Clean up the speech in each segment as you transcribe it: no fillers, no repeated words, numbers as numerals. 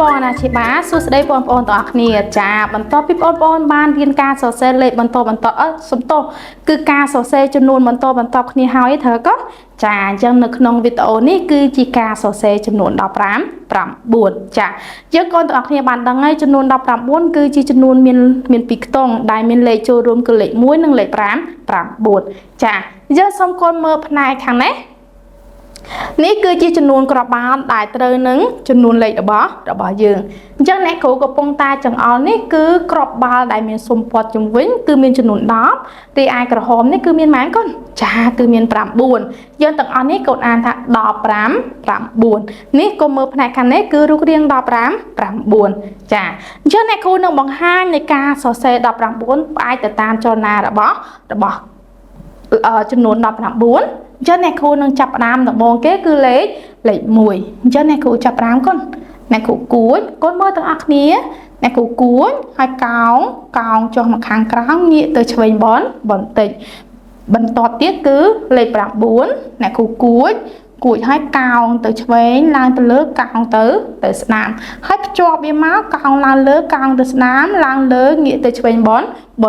បងណាជាបាសួស្តីបងប្អូនទាំងអស់គ្នាចាបន្តពីបងប្អូនបានរៀនការសរសេរលេខបន្តសំទោសគឺការសរសេរចំនួនបន្តគ្នាហើយត្រូវក៏ចាអញ្ចឹងនៅក្នុងវីដេអូនេះគឺជាការសរសេរចំនួន15 9ចាយើងកូនទាំងអស់គ្នាបានដឹងហើយចំនួន19គឺជាចំនួនមានពីរខ្ទង់ដែលមានលេខចូលរួមគឺលេខ1និងលេខ5 9ចាយើងសូមកូនមើលផ្នែកខាងនេះនេះគឺជាចំនួនក្របបាល់ដែលត្រូវនឹងចំនួនលេខរបស់យើងអញ្ចឹងអ្នកគ្រូកំពុងតែចង្អុលនេះគឺក្របបាល់ដែលមានសុំព័ទ្ធជំវិញគឺមានចំនួន10រីឯក្រហមនេះគឺមានម៉ែនកូនចាគឺមាន9យើងទាំងអស់នេះកូនអានថា15 9នេះកុំមើលផ្នែកខាងនេះគឺរូបរាង15 9ចាអញ្ចឹងអ្នកគ្រូនឹងបង្ហាញនៃការសរសេរ19ផ្អែកទៅតាមចលនារបស់ចំនួន19អញ្ចឹងអ្នកគ្រូនឹងចាប់ផ្ដើមដំបូងគេគឺលេខ1អញ្ចឹងអ្នកគ្រូចាប់ផ្ដើមកូនអ្នកគ្រូគួចកូនមើលទាំងអស់គ្នាអ្នកគ្រូគួចហើយកោងចុះមកខាងក្រោមងាកទៅឆ្វេងបន្តិចបន្ទាប់ទៀតគឺលេខ9អ្នកគ្រូគួចហើយកោងទៅឆ្វេងឡើងទៅលើកោងទៅស្ដាំហើយភ្ជាប់វាមកកោងឡើងលើកោងទៅស្ដាំឡើងលើងាកទៅឆ្វេងប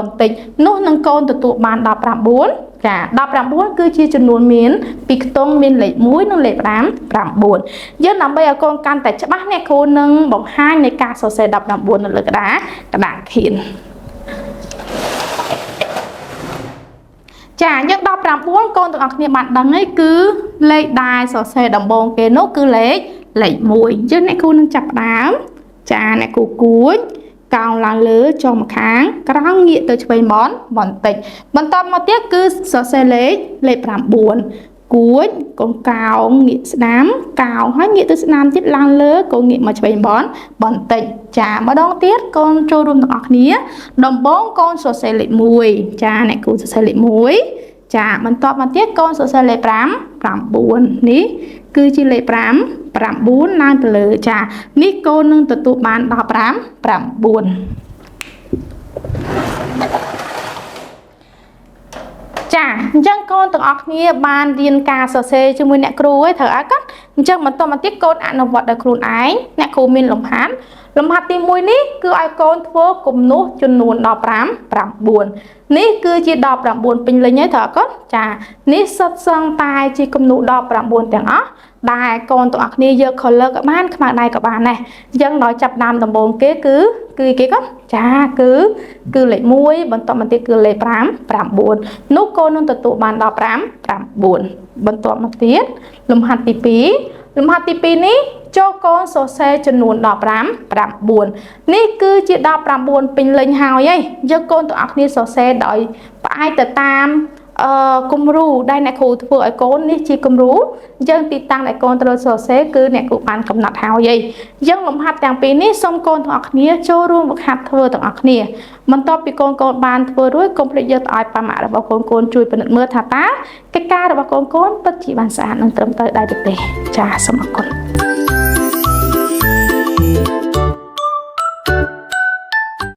ន្តិចនោះនឹងកូនទទួលបាន19ចា19គឺជាចំនួនមានពីរខ្ទង់មានលេខ1និងលេខ9យើងដើម្បីឲ្យកូនកាន់តែច្បាស់អ្នកគ្រូនឹងបង្ហាញនៃការសរសេរ19នៅលើក្តារខៀនចាយើង19កូនទាំងអស់គ្នាបានដឹងហើយគឺលេខដែលសរសេរដំបូងគេនោះគឺលេខ1យើងអ្នកគ្រូនឹងចាប់ផ្ដើមចាអ្នកគ្រូគួចកោងឡើងលើចុះមកខាងក្រោមងាកទៅឆ្វេងបន្តិចបន្តមកទៀតគឺសរសេរលេខ9គួចកូនកោងងាកស្ដាំកោងហើយងាកទៅស្ដាំទៀតឡើងលើកូនងាកមកឆ្វេងបន្តិចចាម្ដងទៀតកូនចូលរួមទាំងអស់គ្នាដំបូងកូនសរសេរលេខ1ចាអ្នកគ្រូសរសេរលេខ1ចាបន្តមកទៀតកូនសរសេរលេខ9នេះគឺជាលេខ5 9ឡើងទៅលើចានេះកូននឹងទទួលបាន15 9ចាអញ្ចឹងកូនទាំងអស់គ្នាបានរៀនការសរសេរជាមួយអ្នកគ្រូហើយត្រូវអត់អញ្ចឹងបន្តមកទៀតកូនអនុវត្តដោយខ្លួនឯងអ្នកគ្រូមានលំហាត់ទី1នេះគឺឲ្យកូនធ្វើគំនូសចំនួន15 9នេះគឺជា19ពេញលេញហើយត្រូវអត់ចានេះសុទ្ធសឹងតែជាគំនូស19ទាំងអស់ដែលកូនទាំងអស់គ្នាយក color ក៏បានខ្មៅដៃក៏បានដែរអញ្ចឹងដល់ចាប់ដើមដំបូងគេគឺគេក៏ចាគឺលេខ1បន្តមកទៀតគឺលេខ5 9នោះកូននឹងទទួលបាន15 9បន្ទាប់មកទៀតលំហាត់ទី2នេះចូលកូនសរសេរចំនួន15 9នេះគឺជា19ពេញលេញហើយយកកូនទាំងអស់គ្នាសរសេរដោយផ្អែកទៅតាមគំរូដែលអ្នកគ្រូធ្វើឲ្យកូននេះជាគំរូយើងទីតាំងដែលកូនត្រូវសរសេរគឺអ្នកគ្រូបានកំណត់ហើយយើងលំហាត់ទាំងពីរនេះសូមកូនទាំងអស់គ្នាចូលរួមហ្វឹកហាត់ធ្វើទាំងអស់គ្នាបន្ទាប់ពីកូនបានធ្វើរួចកុំភ្លេចយកទៅឲ្យប៉ាម៉ាក់របស់កូនជួយពិនិត្យមើលថាតើកិច្ចការរបស់កូនពិតជាបានស្អាតនិងត្រឹមត្រូវដែរទេចាសូមអរគុណ